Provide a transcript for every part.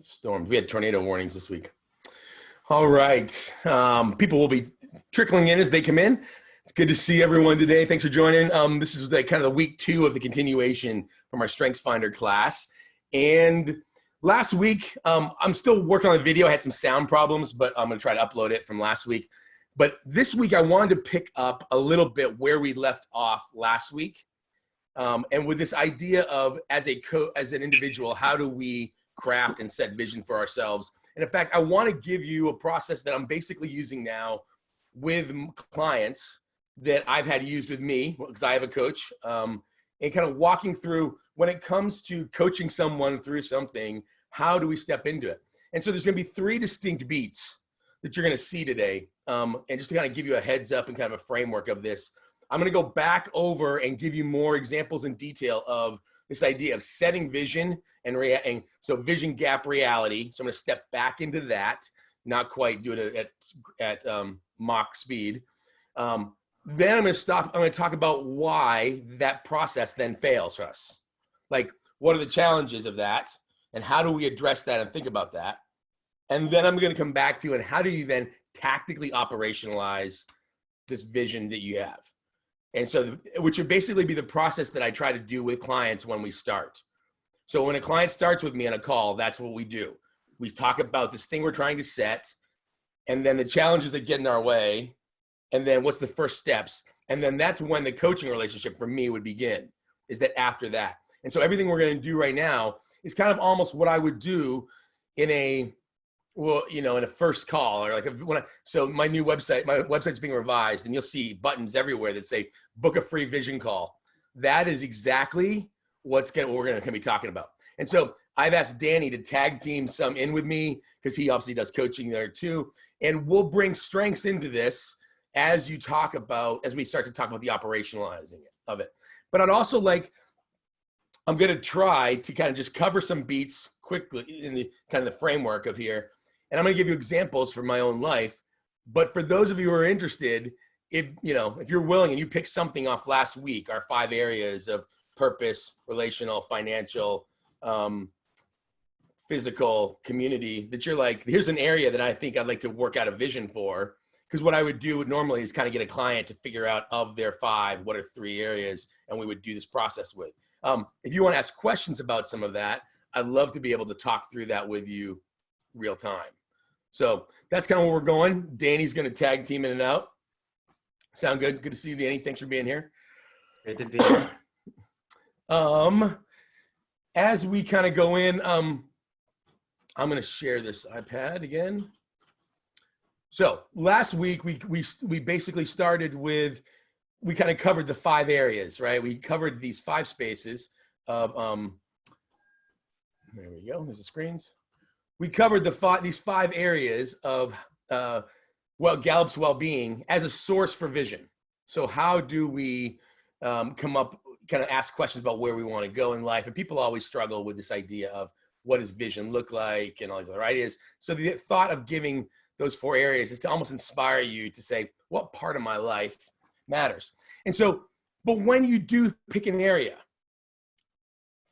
storms. We had tornado warnings this week. All right. People will be trickling in as they come in. It's good to see everyone today. Thanks for joining. This is kind of the week 2 of the continuation from our StrengthsFinder class. And last week, I'm still working on the video. I had some sound problems, but I'm going to try to upload it from last week. But this week, I wanted to pick up a little bit where we left off last week. And with this idea of as an individual, how do we craft and set vision for ourselves? And in fact, I want to give you a process that I'm basically using now with clients that I've had used with me because I have a coach, and kind of walking through when it comes to coaching someone through something, how do we step into it? And so there's going to be 3 distinct beats that you're going to see today. And just to kind of give you a heads up and kind of a framework of this, I'm going to go back over and give you more examples in detail of this idea of setting vision and so vision gap reality. So I'm going to step back into that, not quite do it at Mach speed. Then I'm going to talk about why that process then fails for us. Like, what are the challenges of that? And how do we address that and think about that? And then I'm going to come back to, and how do you then tactically operationalize this vision that you have? And so, which would basically be the process that I try to do with clients when we start. So when a client starts with me on a call, that's what we do. We talk about this thing we're trying to set, and then the challenges that get in our way, and then what's the first steps. And then that's when the coaching relationship for me would begin, is that after that. And so everything we're going to do right now is kind of almost what I would do in a first call, or like so my website's being revised, and you'll see buttons everywhere that say book a free vision call. That is exactly what we're going to be talking about. And so I've asked Danny to tag team some in with me because he obviously does coaching there too. And we'll bring strengths into this as we start to talk about the operationalizing of it. But I'm going to try to kind of just cover some beats quickly in the kind of the framework of here. And I'm going to give you examples from my own life. But for those of you who are interested, if you're willing and you pick something off last week, our 5 areas of purpose, relational, financial, physical, community, that you're like, here's an area that I think I'd like to work out a vision for. Because what I would do normally is kind of get a client to figure out of their 5, what are 3 areas, and we would do this process with. If you want to ask questions about some of that, I'd love to be able to talk through that with you real time. So that's kind of where we're going. Danny's going to tag team in and out. Sound good? Good to see you, Danny. Thanks for being here. Good to be here. As we kind of go in, I'm going to share this iPad again. So last week, we basically started with, we kind of covered the 5 areas, right? We covered these 5 spaces of, there we go, there's the screens. We covered these 5 areas of Gallup's well-being as a source for vision. So how do we come up, kind of ask questions about where we want to go in life? And people always struggle with this idea of what does vision look like and all these other ideas. So the thought of giving those 4 areas is to almost inspire you to say, what part of my life matters? And so, but when you do pick an area,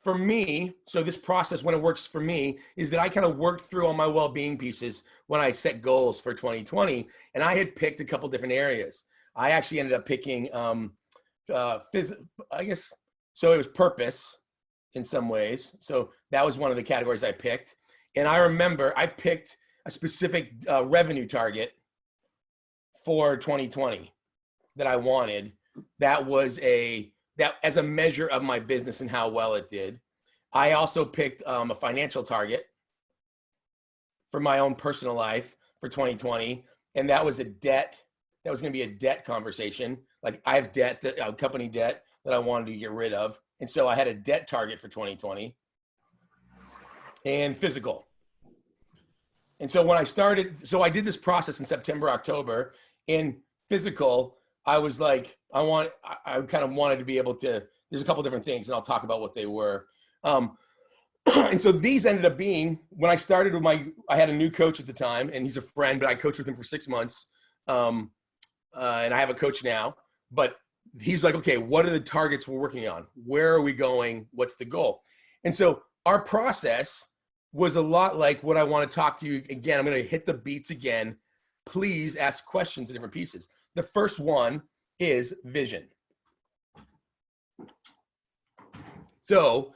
for me, so this process, when it works for me, is that I kind of worked through all my well-being pieces when I set goals for 2020, and I had picked a couple different areas. I actually ended up picking, I guess, so it was purpose in some ways. So that was one of the categories I picked. And I remember I picked a specific revenue target for 2020 that I wanted. That was that as a measure of my business and how well it did. I also picked a financial target for my own personal life for 2020. And that was that was going to be a debt conversation. Like, I have debt, company debt that I wanted to get rid of. And so I had a debt target for 2020 and physical. And so when I started, so I did this process in September, October. In physical, I was like, I kind of wanted to be able to, there's a couple different things, and I'll talk about what they were. And so these ended up being, when I started with I had a new coach at the time, and he's a friend, but I coached with him for 6 months. And I have a coach now, but he's like, okay, what are the targets we're working on? Where are we going? What's the goal? And so our process was a lot like what I want to talk to you again. I'm going to hit the beats again. Please ask questions in different pieces. The first one is vision. So,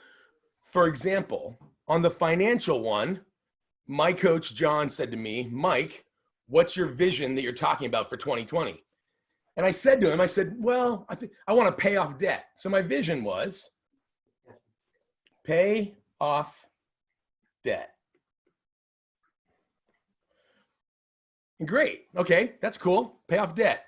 for example, on the financial one, my coach, John, said to me, Mike, what's your vision that you're talking about for 2020? And I said to him, I said, well, I think I want to pay off debt. So my vision was pay off debt. Great. Okay, that's cool. Pay off debt.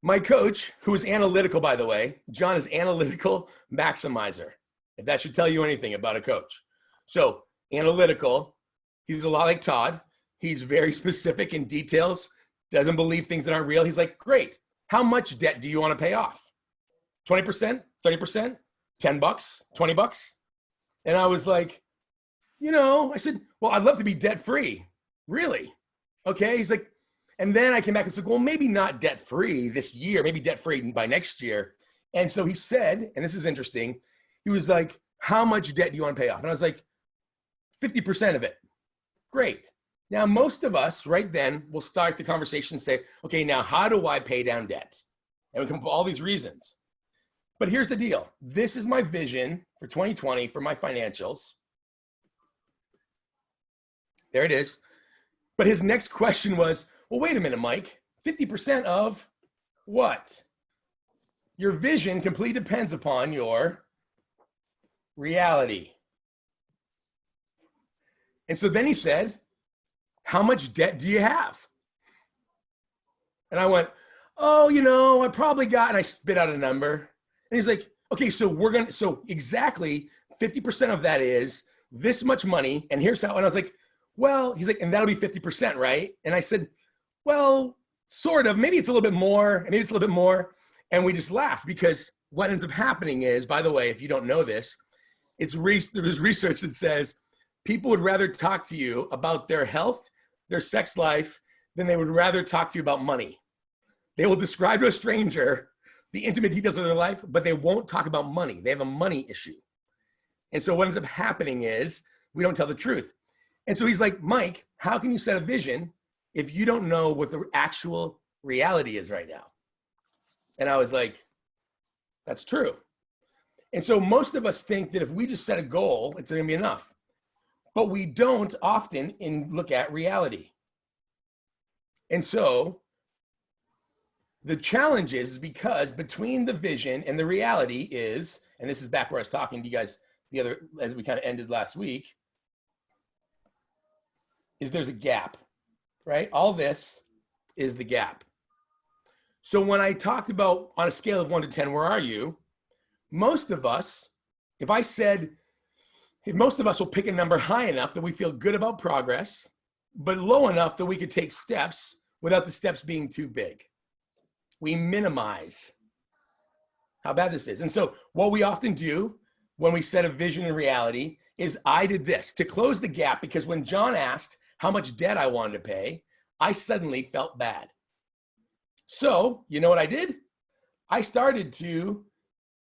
My coach, who is analytical, by the way, John is analytical maximizer, if that should tell you anything about a coach. So analytical, he's a lot like Todd. He's very specific in details, doesn't believe things that aren't real. He's like, great. How much debt do you want to pay off? 20%, 30%, 10 bucks, 20 bucks? And I was like, I said, well, I'd love to be debt free. Really? Okay. He's like, and then I came back and said, well, maybe not debt free this year, maybe debt free by next year. And so he said, and this is interesting, he was like, how much debt do you want to pay off? And I was like, 50% of it. Great. Now, most of us right then will start the conversation and say, okay, now how do I pay down debt? And we come up with all these reasons. But here's the deal. This is my vision for 2020 for my financials. There it is. But his next question was, well, wait a minute, Mike, 50% of what? Your vision completely depends upon your reality. And so then he said, how much debt do you have? And I went, oh, I probably got, and I spit out a number. And he's like, okay, so exactly 50% of that is this much money. And here's how, and I was like, well, he's like, and that'll be 50%, right? And I said, well, sort of, maybe it's a little bit more, maybe it's a little bit more. And we just laughed because what ends up happening is, by the way, if you don't know this, there's research that says people would rather talk to you about their health, their sex life, than they would rather talk to you about money. They will describe to a stranger the intimate details of their life, but they won't talk about money. They have a money issue. And so what ends up happening is we don't tell the truth. And so he's like, Mike, how can you set a vision if you don't know what the actual reality is right now? And I was like, that's true. And so most of us think that if we just set a goal, it's going to be enough. But we don't often look at reality. And so the challenge is because between the vision and the reality is, and this is back where I was talking to you guys as we kind of ended last week, is there's a gap, right? All this is the gap. So when I talked about on a scale of 1 to 10, where are you? Most of us, if most of us will pick a number high enough that we feel good about progress, but low enough that we could take steps without the steps being too big. We minimize how bad this is. And so what we often do when we set a vision and reality is I did this to close the gap, because when John asked how much debt I wanted to pay, I suddenly felt bad. So you know what I did? I started to,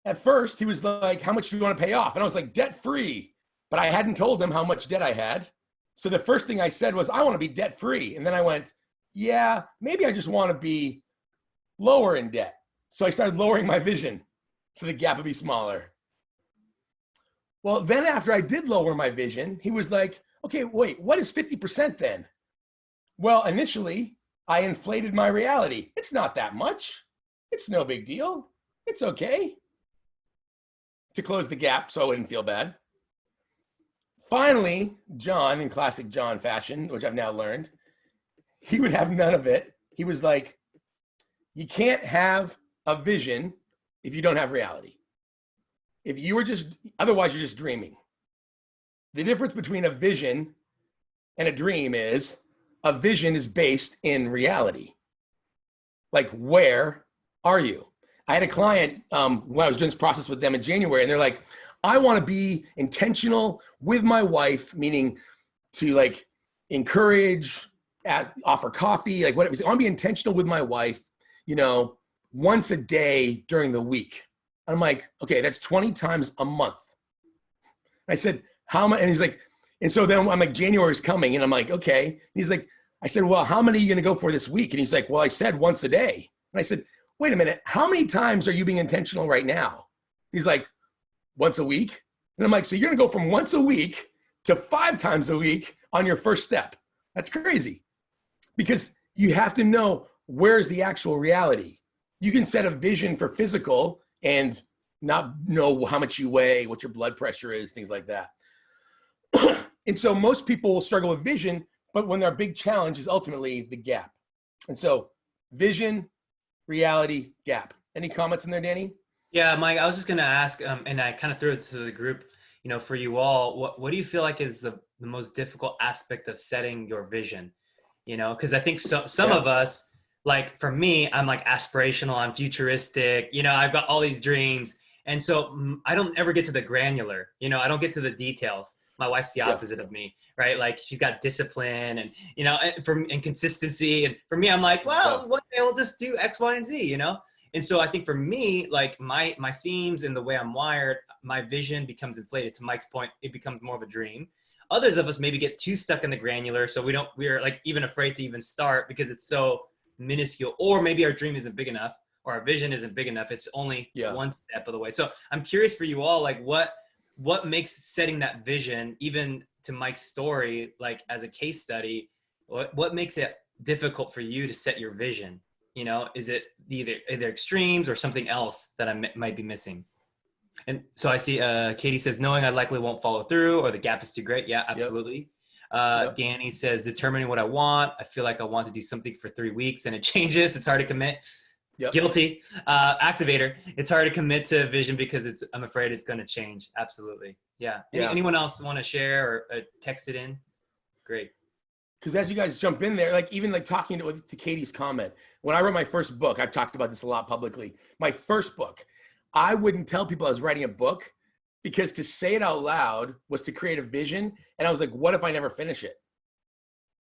at first he was like, how much do you want to pay off? And I was like, debt free, but I hadn't told him how much debt I had. So the first thing I said was, I want to be debt free. And then I went, yeah, maybe I just want to be lower in debt. So I started lowering my vision so the gap would be smaller. Well, then after I did lower my vision, he was like, okay, wait, what is 50% then? Well, initially I inflated my reality. It's not that much. It's no big deal. It's okay. To close the gap so I wouldn't feel bad. Finally, John, in classic John fashion, which I've now learned, he would have none of it. He was like, you can't have a vision if you don't have reality. If you were otherwise you're just dreaming. The difference between a vision and a dream is a vision is based in reality. Like, where are you? I had a client when I was doing this process with them in January, and they're like, I want to be intentional with my wife, meaning to like encourage, offer coffee, like whatever. I want to be intentional with my wife, once a day during the week. I'm like, okay, that's 20 times a month. I said, how much? And he's like, And so then I'm like, January's coming. And I'm like, okay. And he's like, I said, well, how many are you going to go for this week? And he's like, well, I said once a day. And I said, wait a minute. How many times are you being intentional right now? He's like, once a week. And I'm like, so you're going to go from once a week to 5 times a week on your first step. That's crazy, because you have to know where's the actual reality. You can set a vision for physical and not know how much you weigh, what your blood pressure is, things like that. And so most people will struggle with vision, but when their big challenge is ultimately the gap. And so vision, reality, gap. Any comments in there, Danny? Yeah, Mike, I was just going to ask, and I kind of threw it to the group, for you all, what do you feel like is the most difficult aspect of setting your vision? Because I think some of us, like for me, I'm like aspirational, I'm futuristic, I've got all these dreams. And so I don't ever get to the granular, I don't get to the details. My wife's the opposite of me, right? Like she's got discipline and, and consistency. And for me, I'm like, well, one day I'll just do X, Y, and Z, And so I think for me, like my themes and the way I'm wired, my vision becomes inflated. To Mike's point, it becomes more of a dream. Others of us maybe get too stuck in the granular. So we're like even afraid to even start because it's so minuscule, or maybe our dream isn't big enough or our vision isn't big enough. It's only one step of the way. So I'm curious for you all, like what makes setting that vision, even to Mike's story, like as a case study, what makes it difficult for you to set your vision? Is it either extremes or something else that I might be missing? And so I see Katie says, knowing I likely won't follow through, or the gap is too great. Yeah, absolutely. Danny says, determining what I want. I feel like I want to do something for 3 weeks and it changes. It's hard to commit. Guilty. Activator. It's hard to commit to a vision because I'm afraid it's going to change. Absolutely. Yeah. Anyone else want to share or text it in? Great. Because as you guys jump in there, like even like talking to Katie's comment, when I wrote my first book, I've talked about this a lot publicly. My first book, I wouldn't tell people I was writing a book because to say it out loud was to create a vision. And I was like, what if I never finish it?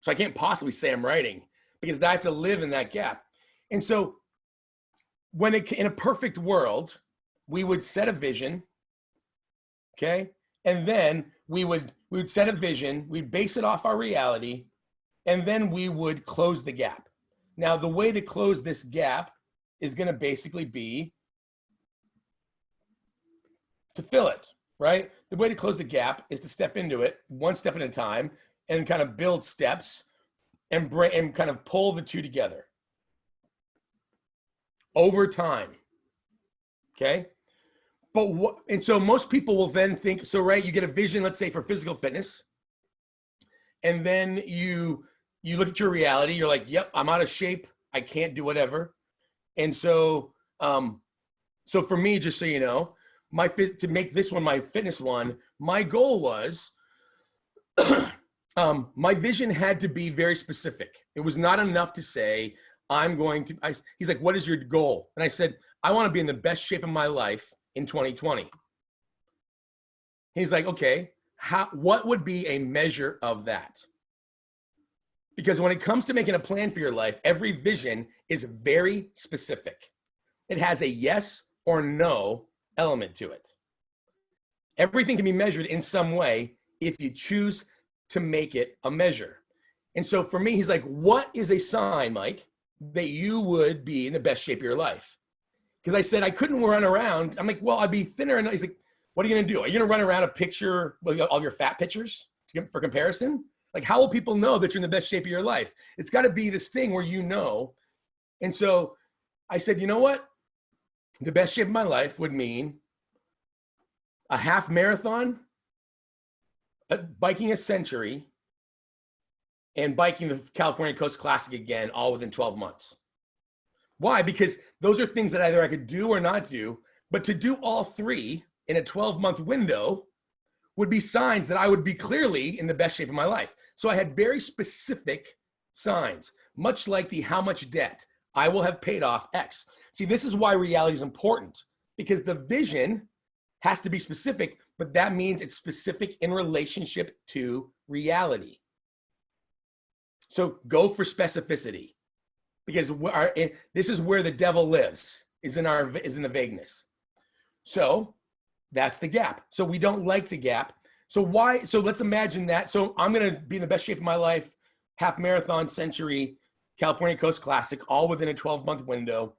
So I can't possibly say I'm writing because I have to live in that gap. And so in a perfect world, we would set a vision, okay? And then we would set a vision, we'd base it off our reality, and then we would close the gap. Now, the way to close this gap is going to basically be to fill it, right? The way to close the gap is to step into it one step at a time and kind of build steps and kind of pull the two together over time, okay? And so most people will then think, so right, you get a vision, let's say for physical fitness, and then you look at your reality, you're like, yep, I'm out of shape, I can't do whatever. And so, so for me, just so you know, to make this one my fitness one, my goal was, my vision had to be very specific. It was not enough to say, he's like, what is your goal? And I said, I want to be in the best shape of my life in 2020. He's like, okay, what would be a measure of that? Because when it comes to making a plan for your life, every vision is very specific. It has a yes or no element to it. Everything can be measured in some way if you choose to make it a measure. And so for me, he's like, what is a sign, Mike, that you would be in the best shape of your life? Because I said I couldn't run around. I'm like, well, I'd be thinner. And he's like, what are you going to do? Are you going to run around a picture, all your fat pictures for comparison? Like, how will people know that you're in the best shape of your life? It's got to be this thing where you know. And so I said, you know what? The best shape of my life would mean a half marathon, biking a century, and biking the California Coast Classic again, all within 12 months. Why? Because those are things that either I could do or not do, but to do all three in a 12-month window would be signs that I would be clearly in the best shape of my life. So I had very specific signs, much like the how much debt I will have paid off X. See, this is why reality is important, because the vision has to be specific, but that means it's specific in relationship to reality. So go for specificity, because this is where the devil lives, is in the vagueness. So that's the gap. So we don't like the gap. So why? So let's imagine that. So I'm going to be in the best shape of my life, half marathon, Century, California Coast Classic, all within a 12-month window.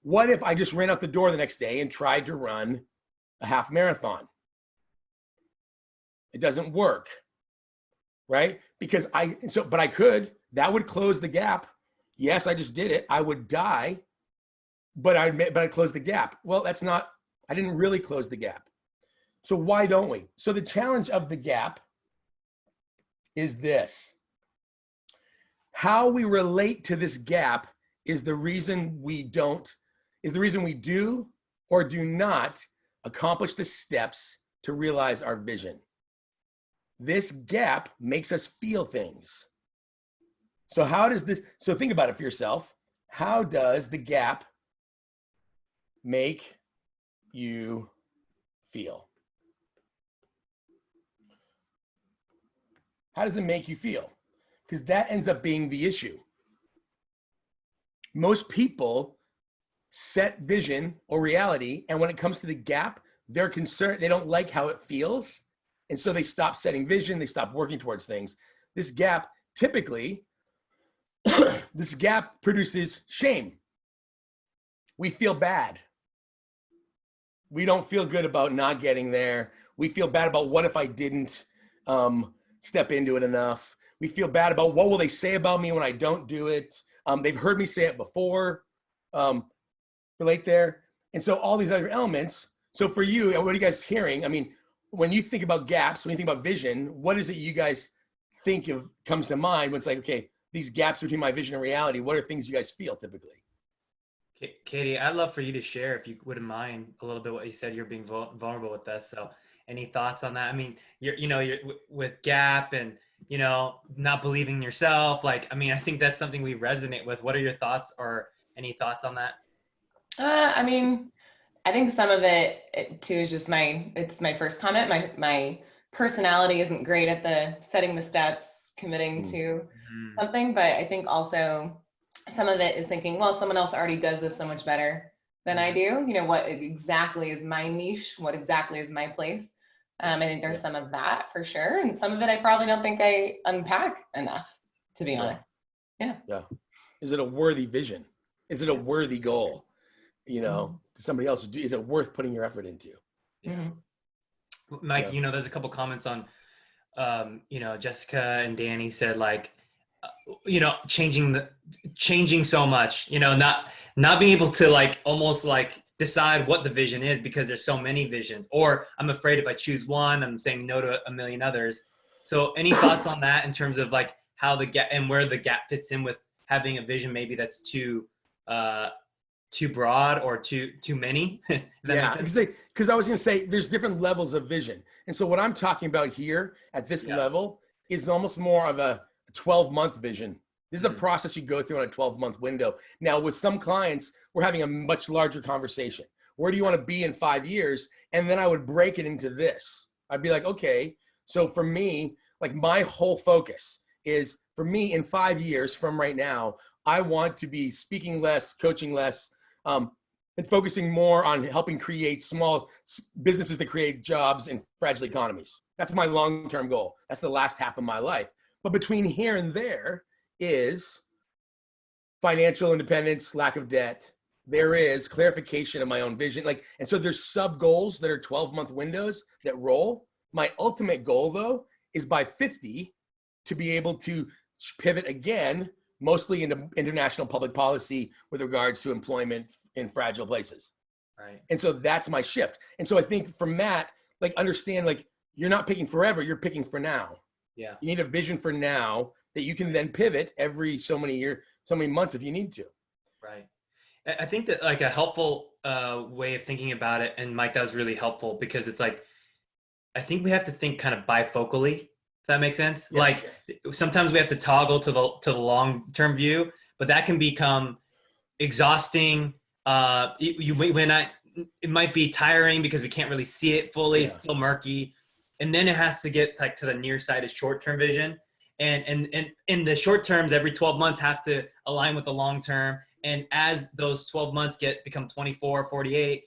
What if I just ran out the door the next day and tried to run a half marathon? It doesn't work, right? Because but I could. That would close the gap. Yes, I just did it. I would die, but I closed the gap. Well, I didn't really close the gap. So why don't we? So the challenge of the gap is this. How we relate to this gap is the reason we do or do not accomplish the steps to realize our vision. This gap makes us feel things. So so think about it for yourself. How does the gap make you feel? How does it make you feel? Because that ends up being the issue. Most people set vision or reality, and when it comes to the gap, they're concerned, they don't like how it feels, and so they stop setting vision, they stop working towards things. This gap, typically, this gap produces shame. We feel bad. We don't feel good about not getting there. We feel bad about what if I didn't step into it enough. We feel bad about what will they say about me when I don't do it. They've heard me say it before. Relate there. And so all these other elements. So for you, what are you guys hearing? I mean, when you think about gaps, when you think about vision, what is it you guys think of comes to mind when it's like, okay, these gaps between my vision and reality, what are things you guys feel typically? Katie, I'd love for you to share, if you wouldn't mind, a little bit what you said. You're being vulnerable with us. So any thoughts on that? I mean, you're with gap and, not believing in yourself. Like, I mean, I think that's something we resonate with. What are your thoughts, or any thoughts on that? I mean, I think some of it too is just it's my first comment. My personality isn't great at the setting the steps, committing to something, but I think also some of it is thinking, well, someone else already does this so much better than I do. What exactly is my niche? What exactly is my place? I think there's some of that for sure. And some of it I probably don't think I unpack enough, to be honest. Yeah. Is it a worthy vision? Is it a worthy goal? To somebody else, is it worth putting your effort into? Mike, there's a couple comments on, Jessica and Danny said, like, changing so much, not being able to, like, almost like decide what the vision is because there's so many visions, or I'm afraid if I choose one, I'm saying no to a million others. So any thoughts on that in terms of like how the gap and where the gap fits in with having a vision maybe that's too broad or too many? Yeah, because I was going to say there's different levels of vision. And so what I'm talking about here at this level is almost more of a 12-month vision. This is a process you go through on a 12-month window. Now, with some clients, we're having a much larger conversation. Where do you want to be in 5 years? And then I would break it into this. I'd be like, okay, so for me, like my whole focus is, for me in 5 years from right now, I want to be speaking less, coaching less, and focusing more on helping create small businesses that create jobs in fragile economies. That's my long-term goal. That's the last half of my life. But between here and there is financial independence, lack of debt. There is clarification of my own vision. And so there's sub goals that are 12-month windows that roll. My ultimate goal, though, is by 50 to be able to pivot again, mostly into international public policy with regards to employment in fragile places. Right. And so that's my shift. And so I think from that, understand, you're not picking forever, you're picking for now. Yeah. You need a vision for now that you can then pivot every so many months if you need to. Right. I think that like a helpful way of thinking about it, and Mike, that was really helpful, because it's like, I think we have to think kind of bifocally, if that makes sense. Yes. Sometimes we have to toggle to the long-term view, but that can become exhausting. It might be tiring because we can't really see it fully. Yeah. It's still murky. And then it has to get like to the near side of short-term vision. And in the short terms, every 12 months have to align with the long term. And as those 12 months become 24, 48,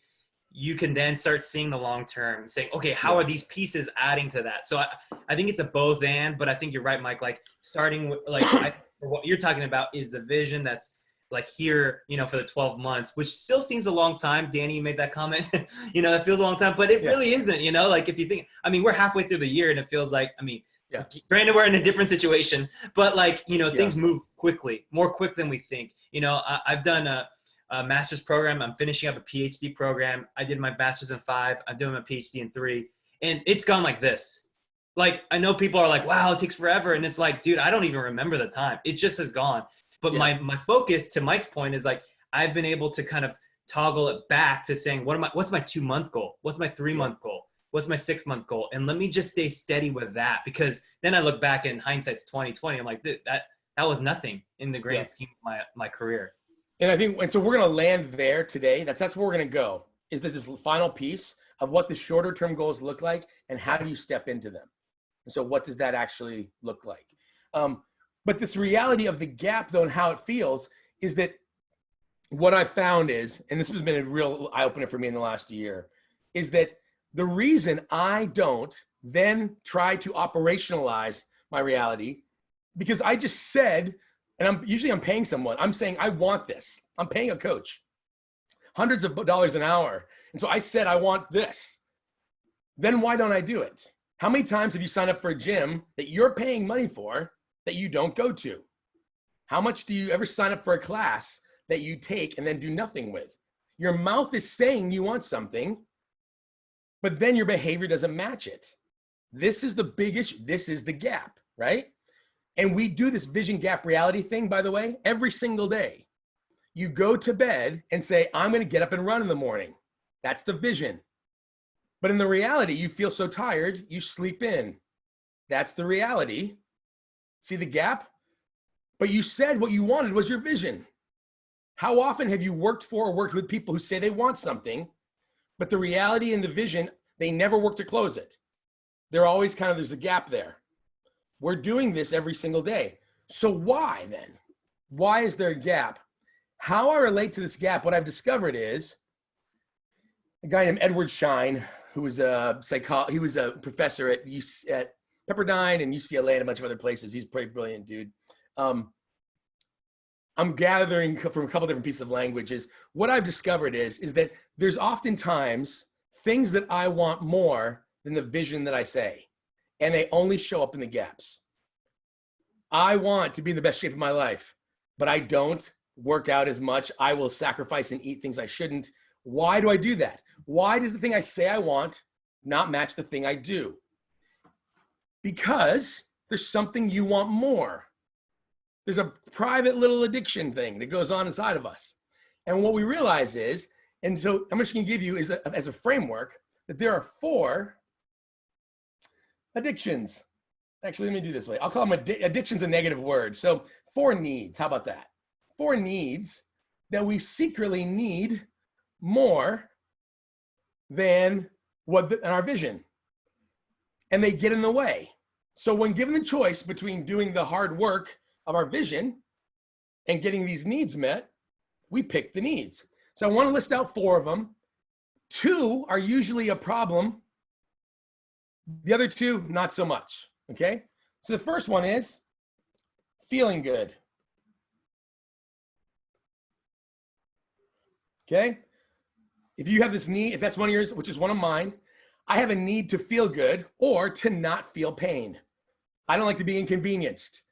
you can then start seeing the long term, saying, okay, how are these pieces adding to that? So I think it's a both and, but I think you're right, Mike. Like starting with what you're talking about is the vision that's like here, for the 12 months, which still seems a long time. Danny, you made that comment, it feels a long time, but it really isn't, like if you think, we're halfway through the year and it feels like, granted we're in a different situation, but like, things move quickly, more quick than we think. I've done a master's program. I'm finishing up a PhD program. I did my master's in 5. I'm doing my PhD in 3, and it's gone like this. Like, I know people are like, wow, it takes forever. And it's like, dude, I don't even remember the time. It just has gone. But my focus, to Mike's point, is like, I've been able to kind of toggle it back to saying, what's my 2-month goal? What's my 3-month goal? What's my 6-month goal? And let me just stay steady with that, because then I look back in hindsight's 2020. I'm like, that was nothing in the grand scheme of my career. And I think, and so we're going to land there today. That's where we're going to go, is that this final piece of what the shorter term goals look like and how do you step into them? And so what does that actually look like? But this reality of the gap, though, and how it feels, is that what I found is, and this has been a real eye-opener for me in the last year, is that the reason I don't then try to operationalize my reality, because I just said, and I'm paying someone, I'm saying, I want this. I'm paying a coach hundreds of dollars an hour. And so I said, I want this. Then why don't I do it? How many times have you signed up for a gym that you're paying money for that you don't go to? How much do you ever sign up for a class that you take and then do nothing with? Your mouth is saying you want something, but then your behavior doesn't match it. This is the big issue. This is the gap, right? And we do this vision gap reality thing, by the way, every single day. You go to bed and say, I'm going to get up and run in the morning. That's the vision. But in the reality, you feel so tired, you sleep in. That's the reality. See the gap? But you said what you wanted was your vision. How often have you worked for or worked with people who say they want something, but the reality and the vision, they never work to close it? They're always there's a gap there. We're doing this every single day. So why then? Why is there a gap? How I relate to this gap, what I've discovered is a guy named Edward Schein, who was he was a professor at Pepperdine and UCLA and a bunch of other places. He's a pretty brilliant dude. I'm gathering from a couple different pieces of languages. What I've discovered is that there's oftentimes things that I want more than the vision that I say, and they only show up in the gaps. I want to be in the best shape of my life, but I don't work out as much. I will sacrifice and eat things I shouldn't. Why do I do that? Why does the thing I say I want not match the thing I do? Because there's something you want more. There's a private little addiction thing that goes on inside of us. And what we realize is, and so I'm just going to give you as a framework, that there are 4 addictions. Actually, let me do this way. I'll call them addiction's a negative word. So 4 needs. How about that? 4 needs that we secretly need more than our vision. And they get in the way. So when given the choice between doing the hard work of our vision and getting these needs met, we pick the needs. So I want to list out 4 of them. 2 are usually a problem. The other 2, not so much. Okay. So the first one is feeling good. Okay. If you have this need, if that's one of yours, which is one of mine, I have a need to feel good or to not feel pain. I don't like to be inconvenienced.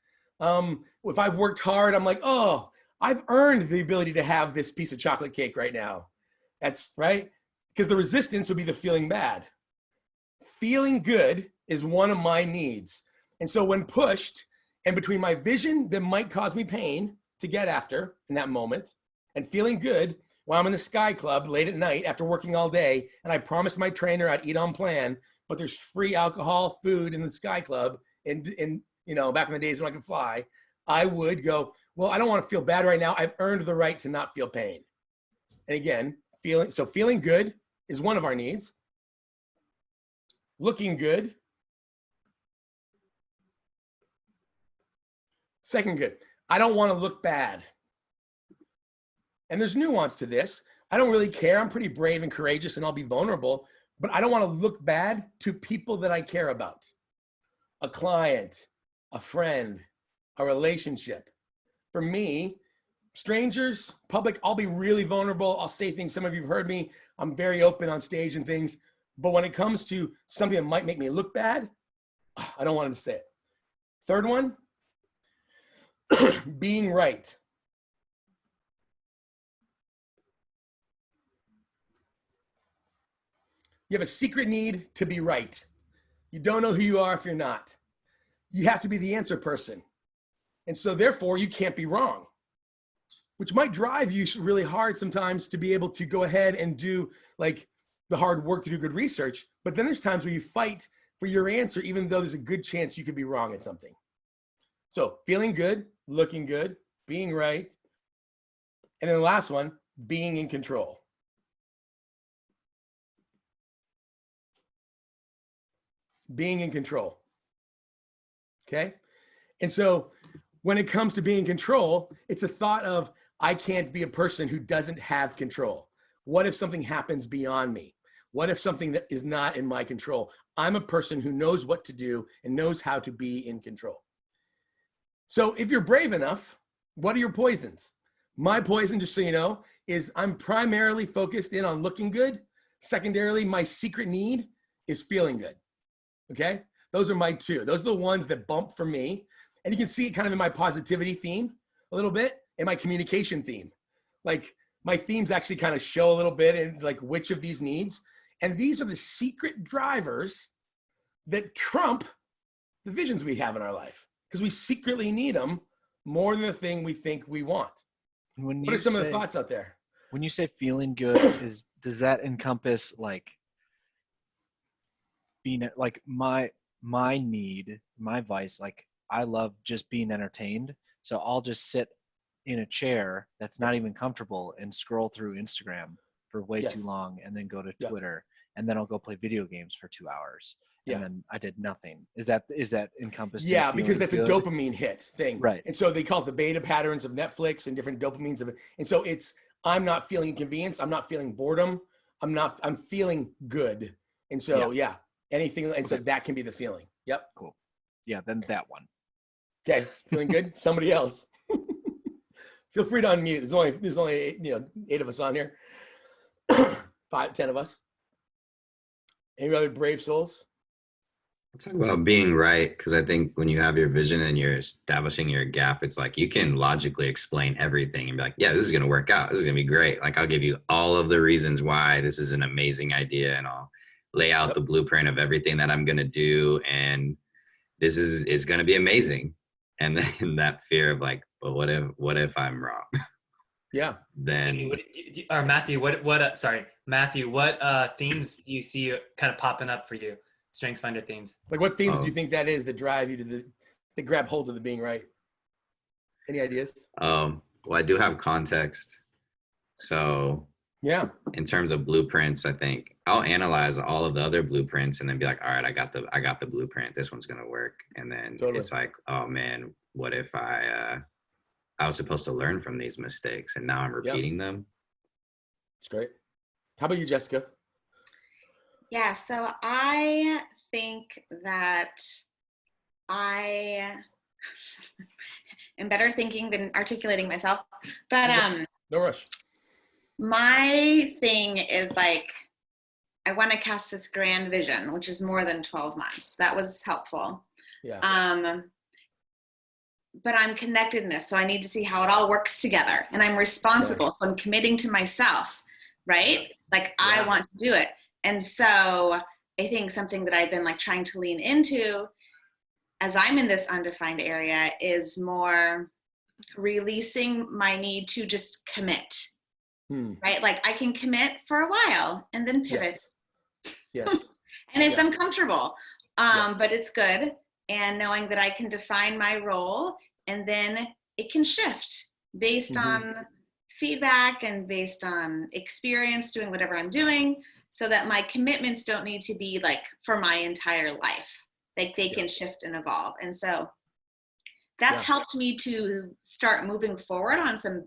If I've worked hard, I'm like, oh, I've earned the ability to have this piece of chocolate cake right now. That's right. Because the resistance would be the feeling bad. Feeling good is one of my needs. And so when pushed, and between my vision that might cause me pain to get after in that moment, and feeling good while I'm in the Sky Club late at night after working all day, and I promised my trainer I'd eat on plan, but there's free alcohol, food in the Sky Club, and back in the days when I could fly, I would go, well, I don't want to feel bad right now. I've earned the right to not feel pain. And again, feeling good is one of our needs. Looking good. Second good. I don't want to look bad. And there's nuance to this. I don't really care. I'm pretty brave and courageous and I'll be vulnerable, but I don't want to look bad to people that I care about. A client, a friend, a relationship. For me, strangers, public, I'll be really vulnerable. I'll say things. Some of you have heard me. I'm very open on stage and things. But when it comes to something that might make me look bad, I don't want to say it. Third one, being right. You have a secret need to be right. You don't know who you are if you're not. You have to be the answer person. And so therefore you can't be wrong, which might drive you really hard sometimes to be able to go ahead and do like the hard work to do good research. But then there's times where you fight for your answer, even though there's a good chance you could be wrong at something. So feeling good, looking good, being right. And then the last one, being in control. Being in control. Okay. And so when it comes to being in control, it's a thought of, I can't be a person who doesn't have control. What if something happens beyond me? What if something that is not in my control? I'm a person who knows what to do and knows how to be in control. So if you're brave enough, what are your poisons? My poison, just so you know, is I'm primarily focused in on looking good. Secondarily, my secret need is feeling good. Okay? Those are my two. Those are the ones that bump for me. And you can see it kind of in my positivity theme a little bit and my communication theme. Like my themes actually kind of show a little bit in like which of these needs. And these are the secret drivers that trump the visions we have in our life because we secretly need them more than the thing we think we want. What are some of the thoughts out there? When you say feeling good, does that encompass like being like my need, my vice, like I love just being entertained. So I'll just sit in a chair that's not even comfortable and scroll through Instagram for way too long and then go to Twitter and then I'll go play video games for 2 hours. And then I did nothing. Is that encompassed? Yeah, because that's good? A dopamine hit thing. Right. And so they call it the beta patterns of Netflix and different dopamines of it. And so it's, I'm not feeling inconvenience. I'm not feeling boredom. I'm feeling good. And so, anything. And so that can be the feeling. Yep. Cool. Yeah. Then that one. Okay. Feeling good. Somebody else. Feel free to unmute. There's only 8 of us on here. 5, 10 of us. Any other brave souls? I'm talking about being right, because I think when you have your vision and you're establishing your gap, it's like you can logically explain everything and be like, yeah, this is going to work out. This is going to be great. Like I'll give you all of the reasons why this is an amazing idea and I'll lay out the blueprint of everything that I'm going to do. And this is going to be amazing. And then that fear of like, but what if I'm wrong? Yeah. Then or Matthew, Matthew, what themes do you see kind of popping up for you? StrengthsFinder themes. Like what themes do you think that is that drive you to that grab hold of the being right? Any ideas? Well, I do have context. So yeah, in terms of blueprints, I think I'll analyze all of the other blueprints and then be like, all right, I got the blueprint. This one's gonna work. And then it's like, oh man, what if I was supposed to learn from these mistakes and now I'm repeating them? It's great. How about you, Jessica? Yeah, so I think that I am better thinking than articulating myself. But no rush. My thing is like, I want to cast this grand vision, which is more than 12 months. That was helpful. Yeah. But I'm connectedness, so I need to see how it all works together. And I'm responsible, so I'm committing to myself, right? Like I want to do it. And so I think something that I've been like trying to lean into as I'm in this undefined area is more releasing my need to just commit, right? Like I can commit for a while and then pivot. Yes. And it's uncomfortable, but it's good. And knowing that I can define my role and then it can shift based on feedback and based on experience doing whatever I'm doing, so that my commitments don't need to be like for my entire life. Like they can shift and evolve. And so that's helped me to start moving forward on some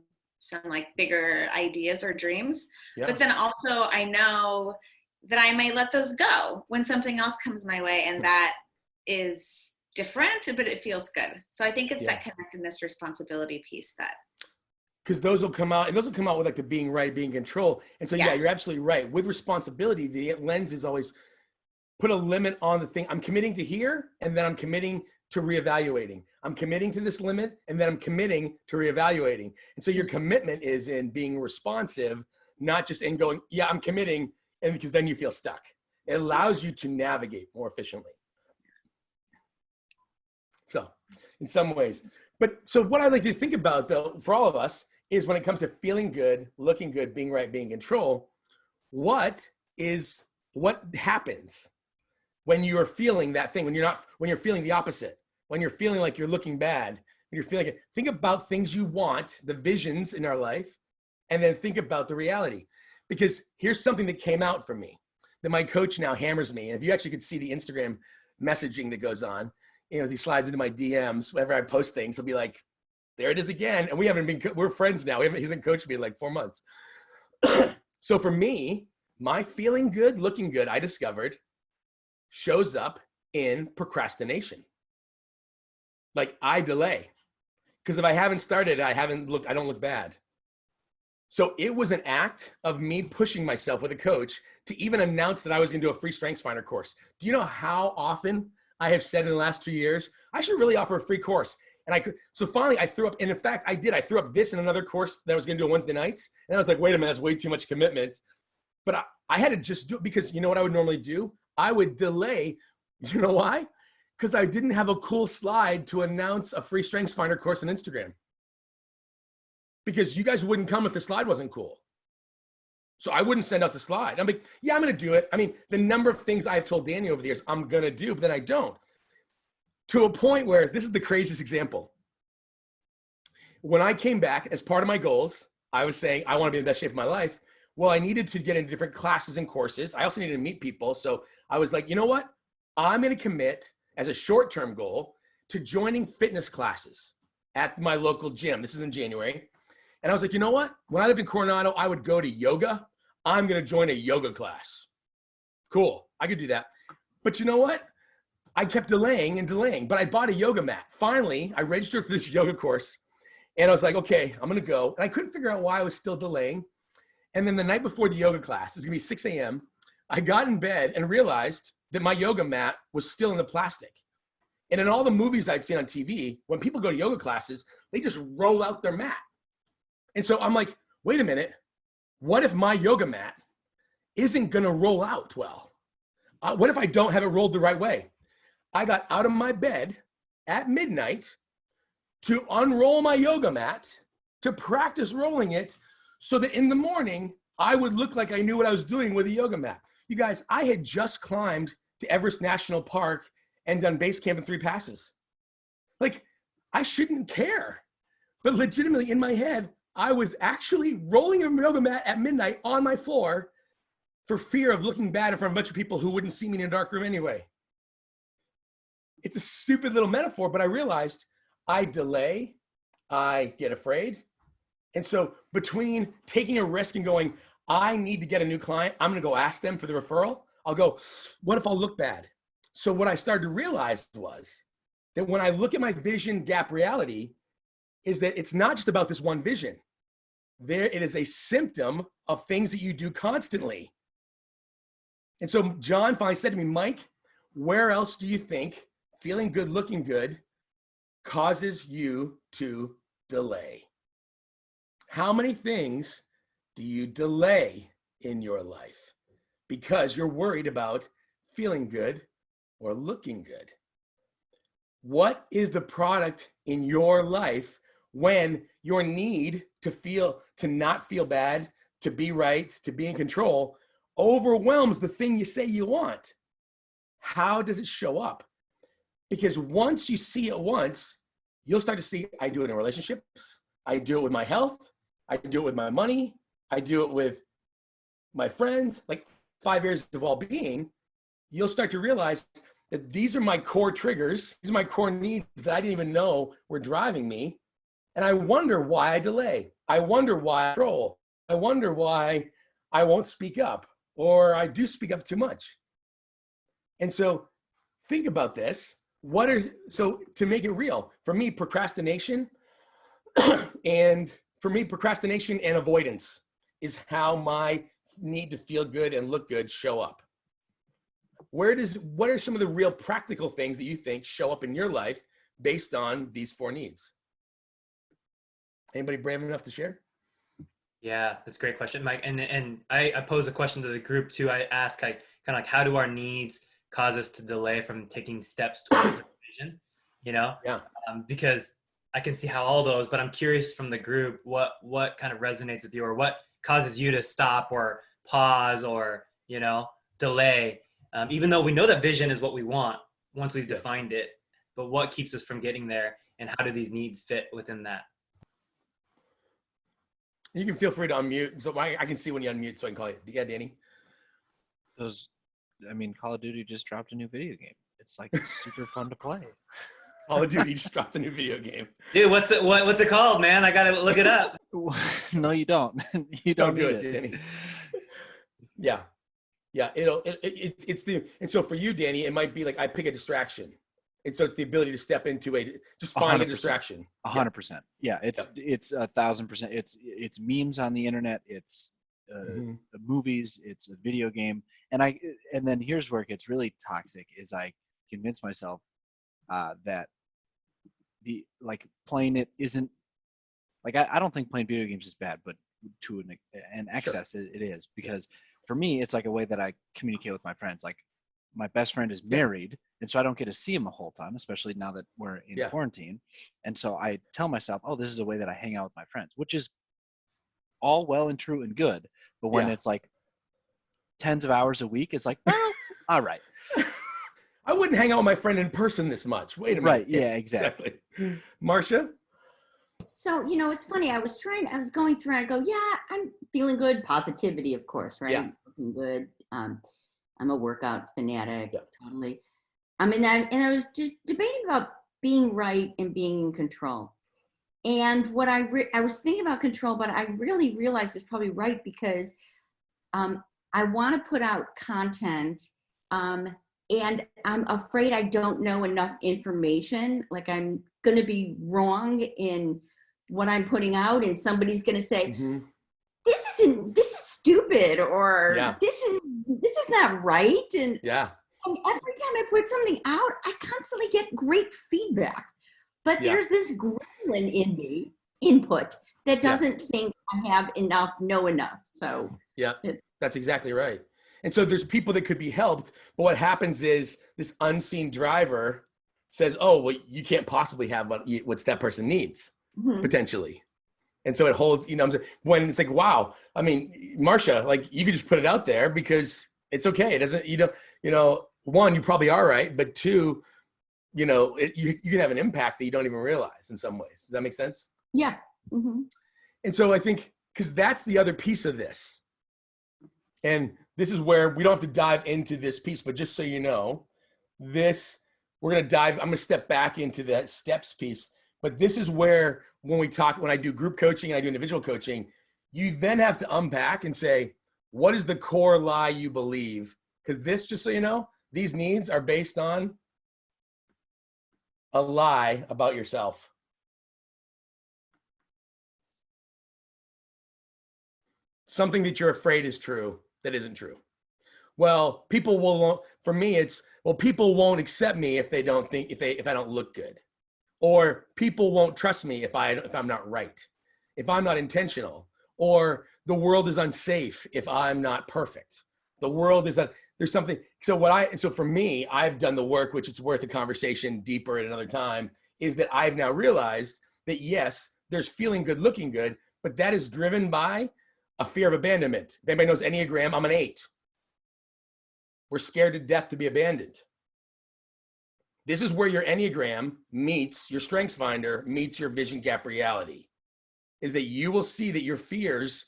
some like bigger ideas or dreams. Yeah. But then also I know that I may let those go when something else comes my way, and that is different, but it feels good. So I think it's that connectedness responsibility piece that. Because those will come out, and those will come out with like the being right, being in control. And so, yeah, you're absolutely right. With responsibility, the lens is always put a limit on the thing. I'm committing to here, and then I'm committing to reevaluating. I'm committing to this limit, and then I'm committing to reevaluating. And so your commitment is in being responsive, not just in going, yeah, I'm committing, and because then you feel stuck. It allows you to navigate more efficiently. So in some ways, but so what I like to think about though, for all of us, is when it comes to feeling good, looking good, being right, being in control, what happens when you are feeling that thing, when you're feeling the opposite, when you're feeling like you're looking bad, when you're feeling like, think about things you want, the visions in our life, and then think about the reality. Because here's something that came out for me that my coach now hammers me. And if you actually could see the Instagram messaging that goes on, as he slides into my DMs, whenever I post things, he'll be like, there it is again. And we're friends now. He hasn't coached me in like 4 months. So for me, my feeling good, looking good, I discovered shows up in procrastination. Like I delay, because if I haven't started, I don't look bad. So it was an act of me pushing myself with a coach to even announce that I was going to do a free StrengthsFinder course. Do you know how often I have said in the last 2 years, I should really offer a free course? So finally I threw up, and in fact, I threw up this in another course that I was going to do on Wednesday nights. And I was like, wait a minute, that's way too much commitment. But I had to just do it, because you know what I would normally do? I would delay. You know why? Because I didn't have a cool slide to announce a free StrengthsFinder course on Instagram. Because you guys wouldn't come if the slide wasn't cool. So I wouldn't send out the slide. I'm like, yeah, I'm going to do it. I mean, the number of things I've told Danny over the years I'm going to do, but then I don't. To a point where, this is the craziest example. When I came back, as part of my goals, I was saying, I want to be in the best shape of my life. Well, I needed to get into different classes and courses. I also needed to meet people. So I was like, you know what? I'm going to commit as a short-term goal to joining fitness classes at my local gym. This is in January. And I was like, you know what? When I lived in Coronado, I would go to yoga. I'm going to join a yoga class. Cool. I could do that. But you know what? I kept delaying and delaying, but I bought a yoga mat. Finally, I registered for this yoga course, and I was like, okay, I'm going to go. And I couldn't figure out why I was still delaying. And then the night before the yoga class, it was going to be 6 a.m., I got in bed and realized that my yoga mat was still in the plastic. And in all the movies I'd seen on TV, when people go to yoga classes, they just roll out their mat. And so I'm like, wait a minute. What if my yoga mat isn't going to roll out well? What if I don't have it rolled the right way? I got out of my bed at midnight to unroll my yoga mat, to practice rolling it, so that in the morning, I would look like I knew what I was doing with a yoga mat. You guys, I had just climbed to Everest National Park and done base camp in 3 passes. Like, I shouldn't care. But legitimately in my head, I was actually rolling a yoga mat at midnight on my floor for fear of looking bad in front of a bunch of people who wouldn't see me in a dark room anyway. It's a stupid little metaphor, but I realized I delay, I get afraid. And so between taking a risk and going, I need to get a new client, I'm going to go ask them for the referral. I'll go, what if I'll look bad? So what I started to realize was that when I look at my vision gap reality, is that it's not just about this one vision. It is a symptom of things that you do constantly. And so John finally said to me, Mike, where else do you think feeling good, looking good causes you to delay? How many things do you delay in your life because you're worried about feeling good or looking good? What is the product in your life when your need to not feel bad, to be right, to be in control overwhelms the thing you say you want? How does it show up? Because once you see it once, you'll start to see, I do it in relationships, I do it with my health, I do it with my money, I do it with my friends, like 5 areas of well-being. You'll start to realize that these are my core triggers, these are my core needs that I didn't even know were driving me. And I wonder why I delay. I wonder why I troll. I wonder why I won't speak up, or I do speak up too much. And so think about this. So to make it real, for me, procrastination and avoidance is how my need to feel good and look good show up. What are some of the real practical things that you think show up in your life based on these 4 needs? Anybody brave enough to share? Yeah, that's a great question, Mike. And I pose a question to the group too. I ask, kind of like, how do our needs cause us to delay from taking steps towards our vision? Yeah. Because I can see how all those, but I'm curious from the group, what kind of resonates with you, or what causes you to stop or pause or, delay, even though we know that vision is what we want once we've defined it, but what keeps us from getting there, and how do these needs fit within that? You can feel free to unmute. So I can see when you unmute, so I can call you. Yeah, Danny. Call of Duty just dropped a new video game. It's like super fun to play. Call of Duty just dropped a new video game. Dude, what's it called, man? I gotta look it up. No, you don't. You don't do it, Danny. Yeah. And so for you, Danny, it might be like, I pick a distraction. And so it's the ability to step into just find 100%. A distraction. 100%. Yeah, it's 1,000%. It's memes on the internet. It's movies. It's a video game. And then here's where it gets really toxic: is I convince myself that playing it isn't like, I don't think playing video games is bad, but to an excess, sure, it is, because for me it's like a way that I communicate with my friends. Like, my best friend is married, and so I don't get to see him a whole ton, especially now that we're in quarantine. And so I tell myself, oh, this is a way that I hang out with my friends, which is all well and true and good. But when it's like tens of hours a week, it's like, well, all right. I wouldn't hang out with my friend in person this much. Wait a minute. Right. Yeah, exactly. Marcia? So, it's funny. I was going through and I go, yeah, I'm feeling good. Positivity, of course, right? Yeah. Looking good. I'm a workout fanatic, totally. And I was just debating about being right and being in control. And what I was thinking about control, but I really realized it's probably right, because I want to put out content, and I'm afraid I don't know enough information. Like, I'm going to be wrong in what I'm putting out, and somebody's going to say, this is stupid, or this is not right. And every time I put something out, I constantly get great feedback, but there's this gremlin in me, input, that doesn't think I know enough. So that's exactly right. And so there's people that could be helped, but what happens is this unseen driver says, oh, well, you can't possibly have what that person needs, potentially. And so it holds, when it's like, wow, I mean, Marcia, like, you could just put it out there because it's okay. It doesn't, one, you probably are right, but two, you can have an impact that you don't even realize in some ways. Does that make sense? Yeah. Mm-hmm. And so I think, because that's the other piece of this. And this is where we don't have to dive into this piece, but just so you know, I'm going to step back into that steps piece. But this is where, when I do group coaching and I do individual coaching, you then have to unpack and say, what is the core lie you believe? Because this, just so you know, these needs are based on a lie about yourself. Something that you're afraid is true that isn't true. Well, people won't accept me if I don't look good. Or people won't trust me if I'm not right, if I'm not intentional, or the world is unsafe if I'm not perfect. The world is there's something. So for me, I've done the work, which it's worth a conversation deeper at another time, is that I've now realized that yes, there's feeling good, looking good, but that is driven by a fear of abandonment. If anybody knows Enneagram, I'm an 8. We're scared to death to be abandoned. This is where your Enneagram meets your Strengths Finder, meets your Vision Gap reality, is that you will see that your fears,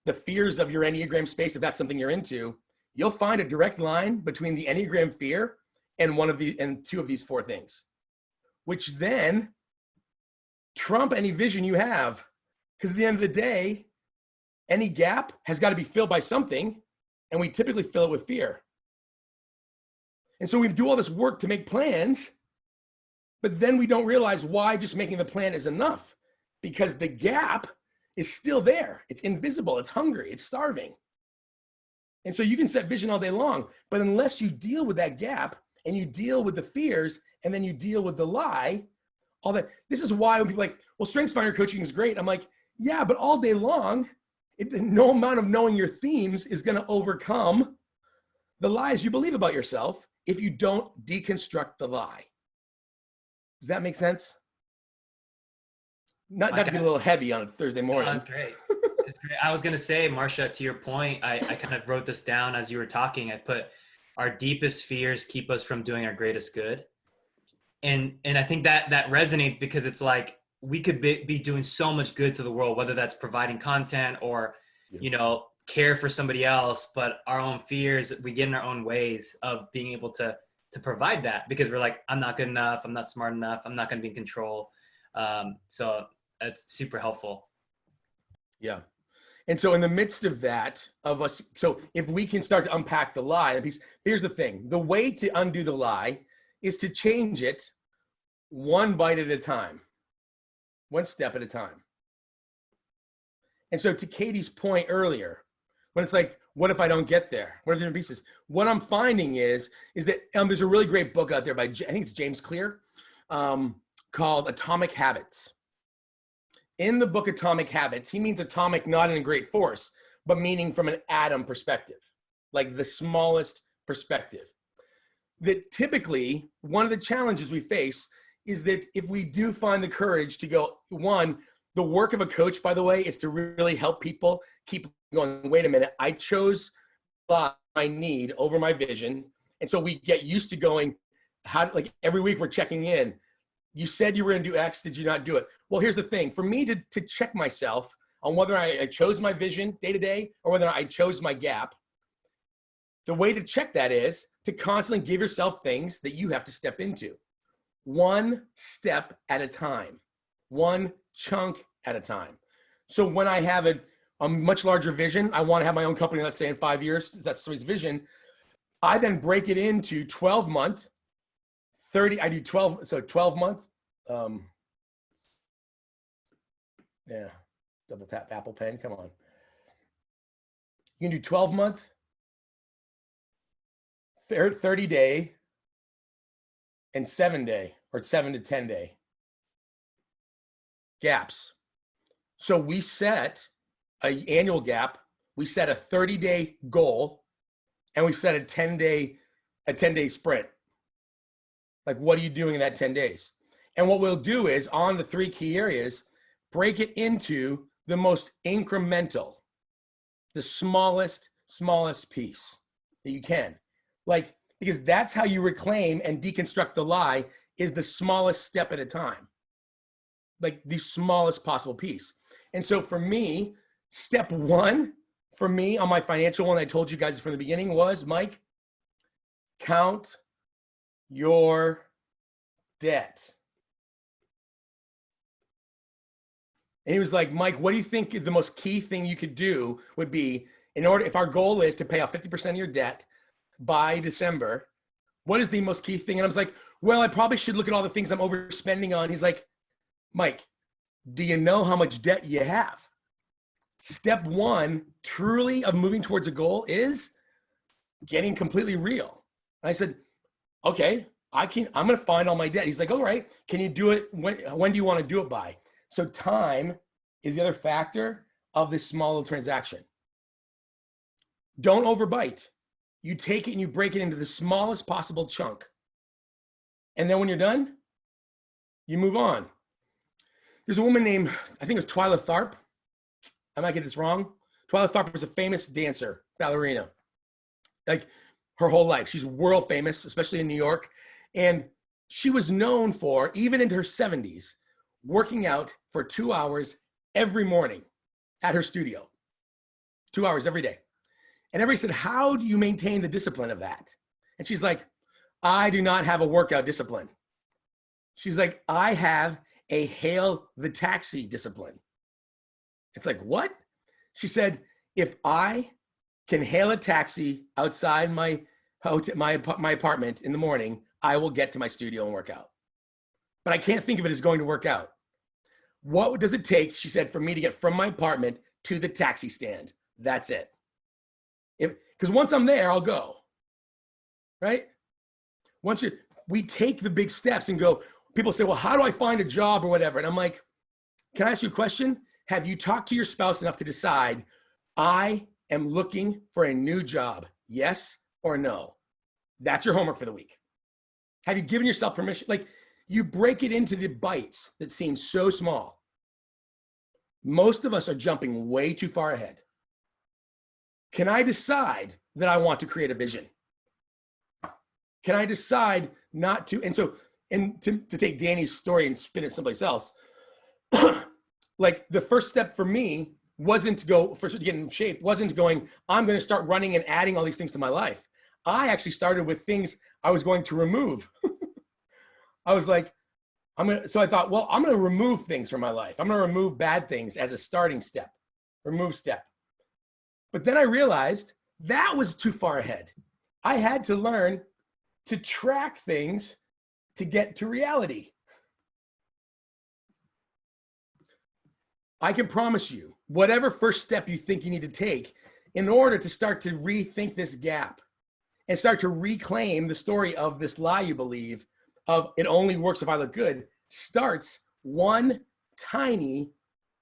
the fears of your Enneagram space, if that's something you're into, you'll find a direct line between the Enneagram fear and two of these 4 things, which then trump any vision you have. Because at the end of the day, any gap has got to be filled by something, and we typically fill it with fear. And so we do all this work to make plans, but then we don't realize why just making the plan is enough, because the gap is still there. It's invisible, it's hungry, it's starving. And so you can set vision all day long, but unless you deal with that gap and you deal with the fears and then you deal with the lie, all that. This is why when people are like, well, StrengthsFinder coaching is great. I'm like, yeah, but all day long, no amount of knowing your themes is going to overcome the lies you believe about yourself if you don't deconstruct the lie. Does that make sense? Not to get a little heavy on a Thursday morning. That's great. It's great. I was going to say, Marcia, to your point, I kind of wrote this down as you were talking. I put, our deepest fears keep us from doing our greatest good. And I think that resonates, because it's like, we could be doing so much good to the world, whether that's providing content or, care for somebody else, but our own fears, we get in our own ways of being able to provide that, because we're like, I'm not good enough. I'm not smart enough. I'm not going to be in control. So it's super helpful. Yeah. And so in the midst of that, so if we can start to unpack the lie, here's the thing. The way to undo the lie is to change it one bite at a time, one step at a time. And so to Katie's point earlier, when it's like, what if I don't get there? What are the different pieces? What I'm finding is that there's a really great book out there by, I think it's James Clear, called Atomic Habits. In the book Atomic Habits, he means atomic not in a great force, but meaning from an atom perspective, like the smallest perspective. That typically, one of the challenges we face is that if we do find the courage to go, one, the work of a coach, by the way, is to really help people keep going, wait a minute, I chose my need over my vision. And so we get used to going, like every week we're checking in. You said you were going to do X, did you not do it? Well, here's the thing. For me to check myself on whether I chose my vision day to day or whether I chose my gap, the way to check that is to constantly give yourself things that you have to step into. One step at a time, one chunk at a time. So when I have a much larger vision, I want to have my own company, let's say in 5 years, that's somebody's vision. I then break it into 12 month, 30, I do 12, so 12 month, yeah, double tap Apple Pen, come on. You can do 12 month, 30 day, and 7 day, or 7 to 10 day gaps. So we set an annual gap, we set a 30-day goal, and we set a 10-day sprint. Like, what are you doing in that 10 days? And what we'll do is, on the 3 key areas, break it into the most incremental, the smallest piece that you can. Like, because that's how you reclaim and deconstruct the lie, is the smallest step at a time. Like the smallest possible piece. And so for me, step 1 for me on my financial one I told you guys from the beginning was, Mike, count your debt. And he was like, Mike, what do you think the most key thing you could do would be if our goal is to pay off 50% of your debt by December, what is the most key thing? And I was like, well, I probably should look at all the things I'm overspending on. He's like, Mike, do you know how much debt you have? Step 1, truly, of moving towards a goal is getting completely real. And I said, okay, I'm going to find all my debt. He's like, all right, can you do it? When do you want to do it by? So time is the other factor of this small little transaction. Don't overbite. You take it and you break it into the smallest possible chunk. And then when you're done, you move on. There's a woman named, I think it was Twyla Tharp. I might get this wrong. Twyla Tharp was a famous dancer, ballerina. Like her whole life. She's world famous, especially in New York. And she was known for, even into her 70s, working out for 2 hours every morning at her studio. 2 hours every day. And everybody said, how do you maintain the discipline of that? And she's like, I do not have a workout discipline. She's like, I have a hail the taxi discipline. It's like, what? She said, if I can hail a taxi outside my apartment in the morning, I will get to my studio and work out. But I can't think of it as going to work out. What does it take, she said, for me to get from my apartment to the taxi stand? That's it. Because once I'm there, I'll go. Right? We take the big steps and go, people say, well, how do I find a job or whatever? And I'm like, can I ask you a question? Have you talked to your spouse enough to decide, I am looking for a new job? Yes or no? That's your homework for the week. Have you given yourself permission? Like, you break it into the bites that seem so small. Most of us are jumping way too far ahead. Can I decide that I want to create a vision? Can I decide not to? And so, to take Danny's story and spin it someplace else, like the first step for me wasn't to go, first to get in shape, wasn't going, I'm going to start running and adding all these things to my life. I actually started with things I was going to remove. I was like, so I thought, well, I'm going to remove things from my life. I'm going to remove bad things as a starting step, remove step. But then I realized that was too far ahead. I had to learn to track things to get to reality. I can promise you, whatever first step you think you need to take in order to start to rethink this gap and start to reclaim the story of this lie you believe of it only works if I look good, starts one tiny,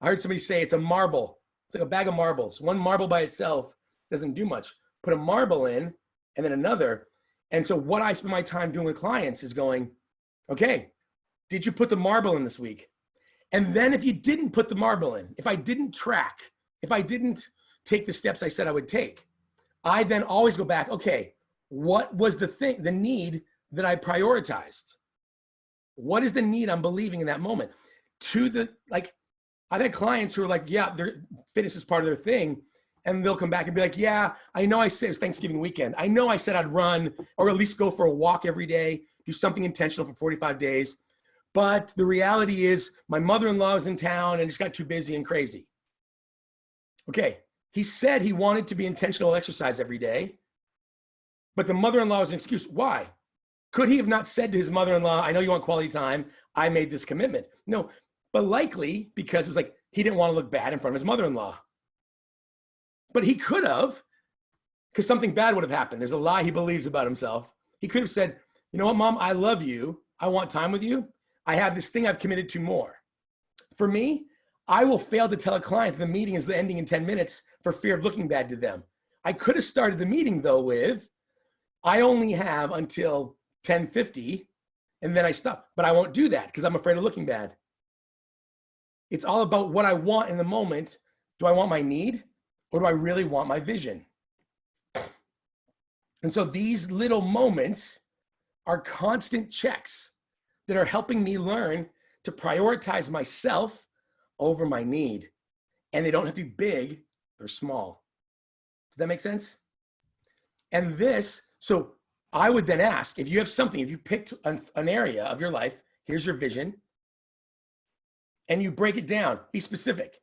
I heard somebody say it's a marble. It's like a bag of marbles. One marble by itself doesn't do much. Put a marble in and then another. And so what I spend my time doing with clients is going, okay, did you put the marble in this week? And then if you didn't put the marble in, if I didn't track, if I didn't take the steps I said I would take, I then always go back, okay, what was the need that I prioritized? What is the need I'm believing in that moment? I've had clients who are like, yeah, their fitness is part of their thing. And they'll come back and be like, yeah, I know I said it was Thanksgiving weekend. I know I said I'd run or at least go for a walk every day, do something intentional for 45 days. But the reality is my mother-in-law is in town and just got too busy and crazy. Okay, he said he wanted to be intentional exercise every day, but the mother-in-law was an excuse. Why? Could he have not said to his mother-in-law, I know you want quality time, I made this commitment? No, but likely because it was like he didn't want to look bad in front of his mother-in-law. But he could have, because something bad would have happened. There's a lie he believes about himself. He could have said, you know what, Mom, I love you. I want time with you. I have this thing I've committed to more. For me, I will fail to tell a client the meeting is ending in 10 minutes for fear of looking bad to them. I could have started the meeting though with, I only have until 10:50 and then I stop. But I won't do that because I'm afraid of looking bad. It's all about what I want in the moment. Do I want my need or do I really want my vision? And so these little moments are constant checks that are helping me learn to prioritize myself over my need. And they don't have to be big, they're small. Does that make sense? And so I would then ask, if you have something, if you picked an area of your life, here's your vision, and you break it down, be specific.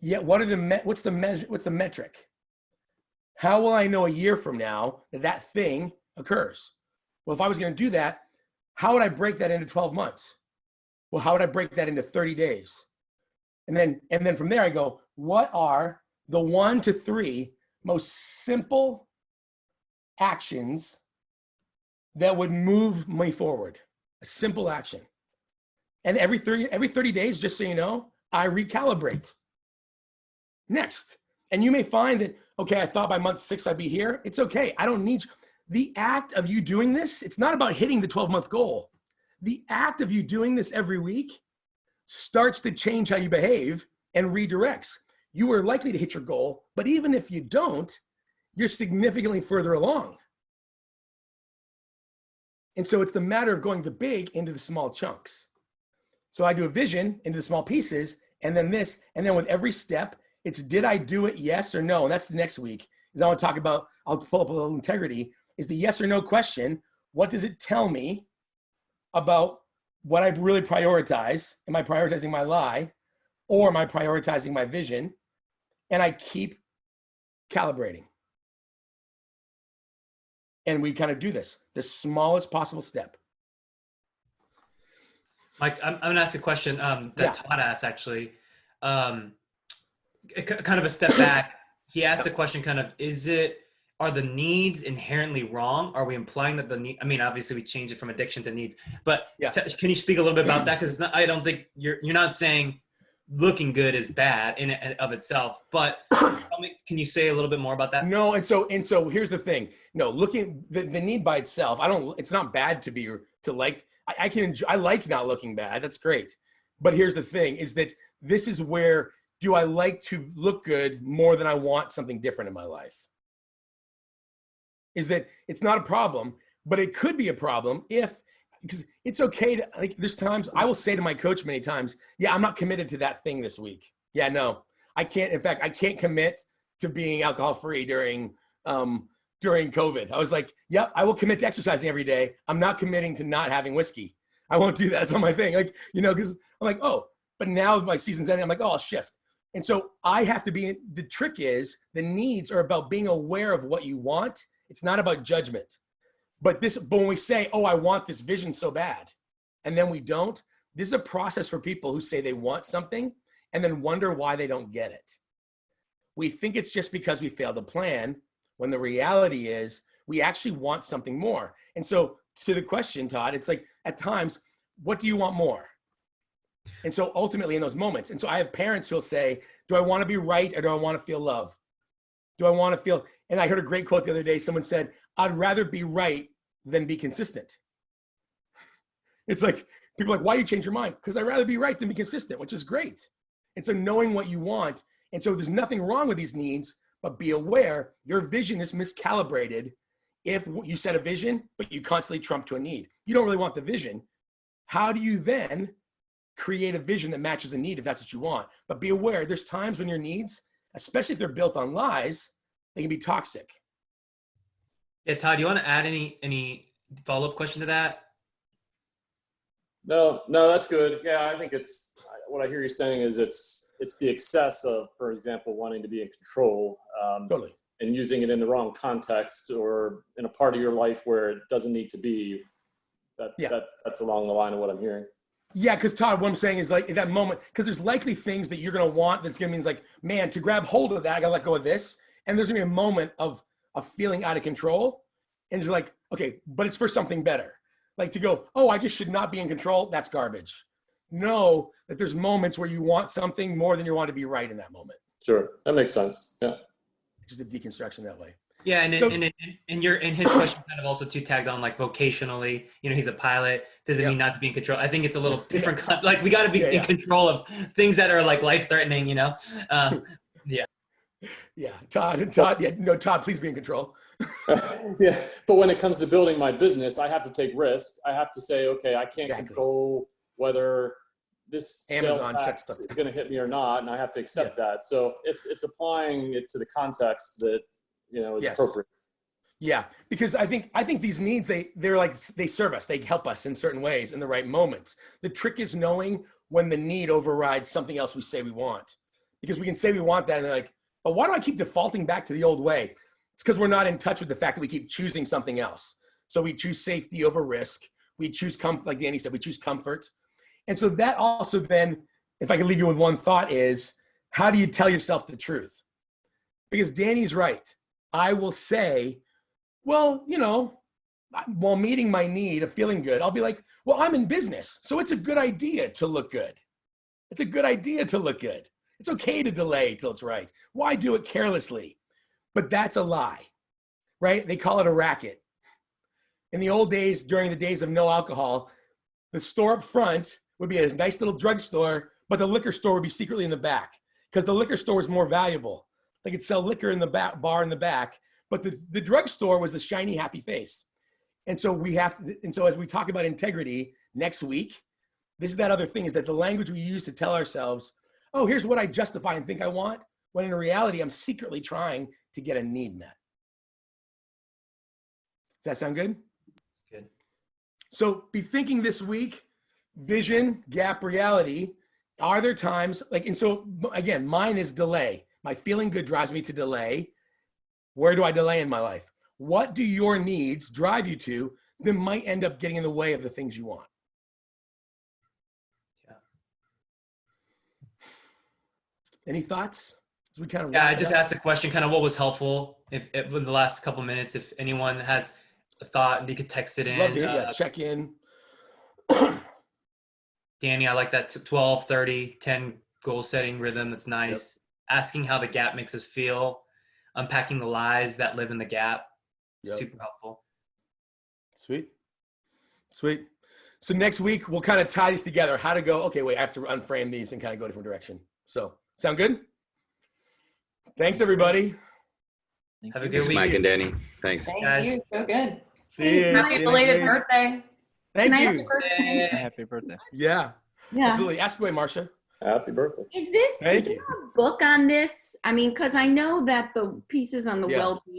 Yeah, what's the metric? How will I know a year from now that thing occurs? Well, if I was going to do that, how would I break that into 12 months? Well, how would I break that into 30 days? And then from there I go, what are the 1 to 3 most simple actions that would move me forward? A simple action. And every 30 days, just so you know, I recalibrate. Next. And you may find that, okay, I thought by month 6 I'd be here. It's okay. I don't need you. The act of you doing this, it's not about hitting the 12-month goal. The act of you doing this every week starts to change how you behave and redirects. You are likely to hit your goal, but even if you don't, you're significantly further along. And so it's the matter of going the big into the small chunks. So I do a vision into the small pieces, and then this, and then with every step, it's did I do it, yes or no? And that's the next week, is I want to talk about, I'll pull up a little integrity, is the yes or no question. What does it tell me about what I really prioritize. Am I prioritizing my lie, or am I prioritizing my vision? And I keep calibrating. And we kind of do this, the smallest possible step. Mike, I'm going to ask a question that Todd asked, actually. Kind of a step back. He asked the question kind of, are the needs inherently wrong? Are we implying that the need, I mean, obviously we change it from addiction to needs, but can you speak a little bit about that? Because I don't think you're not saying looking good is bad in and of itself, but can you say a little bit more about that? No, and so here's the thing. No, looking the need by itself, it's not bad to like. I can enjoy, I like not looking bad. That's great. But here's the thing: is that this is where do I like to look good more than I want something different in my life? Is that it's not a problem, but it could be a problem because it's okay to, like, there's times I will say to my coach many times, yeah, I'm not committed to that thing this week. Yeah, no, I can't. In fact, I can't commit to being alcohol free during COVID. I was like, yep, I will commit to exercising every day. I'm not committing to not having whiskey. I won't do that. That's not my thing. Like, because I'm like, oh, but now my season's ending. I'm like, oh, I'll shift. And so I have to be, the trick is the needs are about being aware of what you want. It's not about judgment. But when we say, oh, I want this vision so bad, and then we don't, this is a process for people who say they want something and then wonder why they don't get it. We think it's just because we failed to plan, when the reality is we actually want something more. And so to the question, Todd, it's like at times, what do you want more? And so ultimately in those moments, and so I have parents who'll say, do I want to be right or do I want to feel love? Do I want to feel, and I heard a great quote the other day, someone said, I'd rather be right than be consistent. It's like, people are like, why you change your mind? Because I'd rather be right than be consistent, which is great. And so knowing what you want, and so there's nothing wrong with these needs, but be aware your vision is miscalibrated if you set a vision, but you constantly trump to a need. You don't really want the vision. How do you then create a vision that matches a need if that's what you want? But be aware, there's times when your needs, especially if they're built on lies, they can be toxic. Yeah, Todd, do you want to add any follow-up question to that? No, that's good. Yeah, I think what I hear you saying is it's the excess of, for example, wanting to be in control, Totally. and using it in the wrong context or in a part of your life where it doesn't need to be. That's along the line of what I'm hearing. Yeah, because Todd, what I'm saying is like at that moment, because there's likely things that you're going to want that's going to mean like, man, to grab hold of that, I got to let go of this. And there's going to be a moment of feeling out of control. And you're like, okay, but it's for something better. Like to go, oh, I just should not be in control. That's garbage. Know that there's moments where you want something more than you want to be right in that moment. Sure, that makes sense. Yeah. Just a deconstruction that way. Yeah, and his question kind of also too tagged on like vocationally. He's a pilot. Doesn't mean not to be in control. I think it's a little different. Like we got to be in control of things that are like life threatening. Yeah. Yeah, Todd, please be in control. Yeah, but when it comes to building my business, I have to take risk. I have to say, okay, I can't control whether this Amazon sales tax is going to hit me or not, and I have to accept that. So it's applying it to the context that is appropriate. Yeah, because I think these needs they're like they serve us, they help us in certain ways in the right moments. The trick is knowing when the need overrides something else we say we want, because we can say we want that and they're like, but why do I keep defaulting back to the old way? It's because we're not in touch with the fact that we keep choosing something else. So we choose safety over risk. We choose comfort, like Danny said, we choose comfort. And so that also then, if I can leave you with one thought, is how do you tell yourself the truth? Because Danny's right. I will say, well, while meeting my need of feeling good, I'll be like, well, I'm in business, so it's a good idea to look good. It's a good idea to look good. It's okay to delay till it's right. Why do it carelessly? But that's a lie, right? They call it a racket. In the old days, during the days of no alcohol, the store up front would be a nice little drugstore, but the liquor store would be secretly in the back because the liquor store was more valuable. They could sell liquor in the back, bar in the back, but the drugstore was the shiny, happy face. And so as we talk about integrity next week, this is that other thing, is that the language we use to tell ourselves, oh, here's what I justify and think I want, when in reality, I'm secretly trying to get a need met. Does that sound good? Good. So be thinking this week, vision, gap, reality. Are there times like, and so again, mine is delay. My feeling good drives me to delay. Where do I delay in my life? What do your needs drive you to that might end up getting in the way of the things you want? Yeah. Any thoughts? As we kind of I just asked the question, kind of what was helpful. If in the last couple minutes, if anyone has a thought, you could text it in. Love to check in. Danny, I like that 12, 30, 10 goal setting rhythm. That's nice. Yep. Asking how the gap makes us feel. Unpacking the lies that live in the gap. Yep. Super helpful. Sweet. So next week, we'll kind of tie these together. How to go, okay, wait, I have to unframe these and kind of go a different direction. So, sound good? Thanks, everybody. Have a good week. Mike and Danny. Thanks. Thank you. So good. See you. Happy belated birthday. Thank you. Happy birthday. Yeah. Absolutely. Ask away, Marcia. Happy birthday. Is there a book on this? I mean, because I know that the pieces on the well-being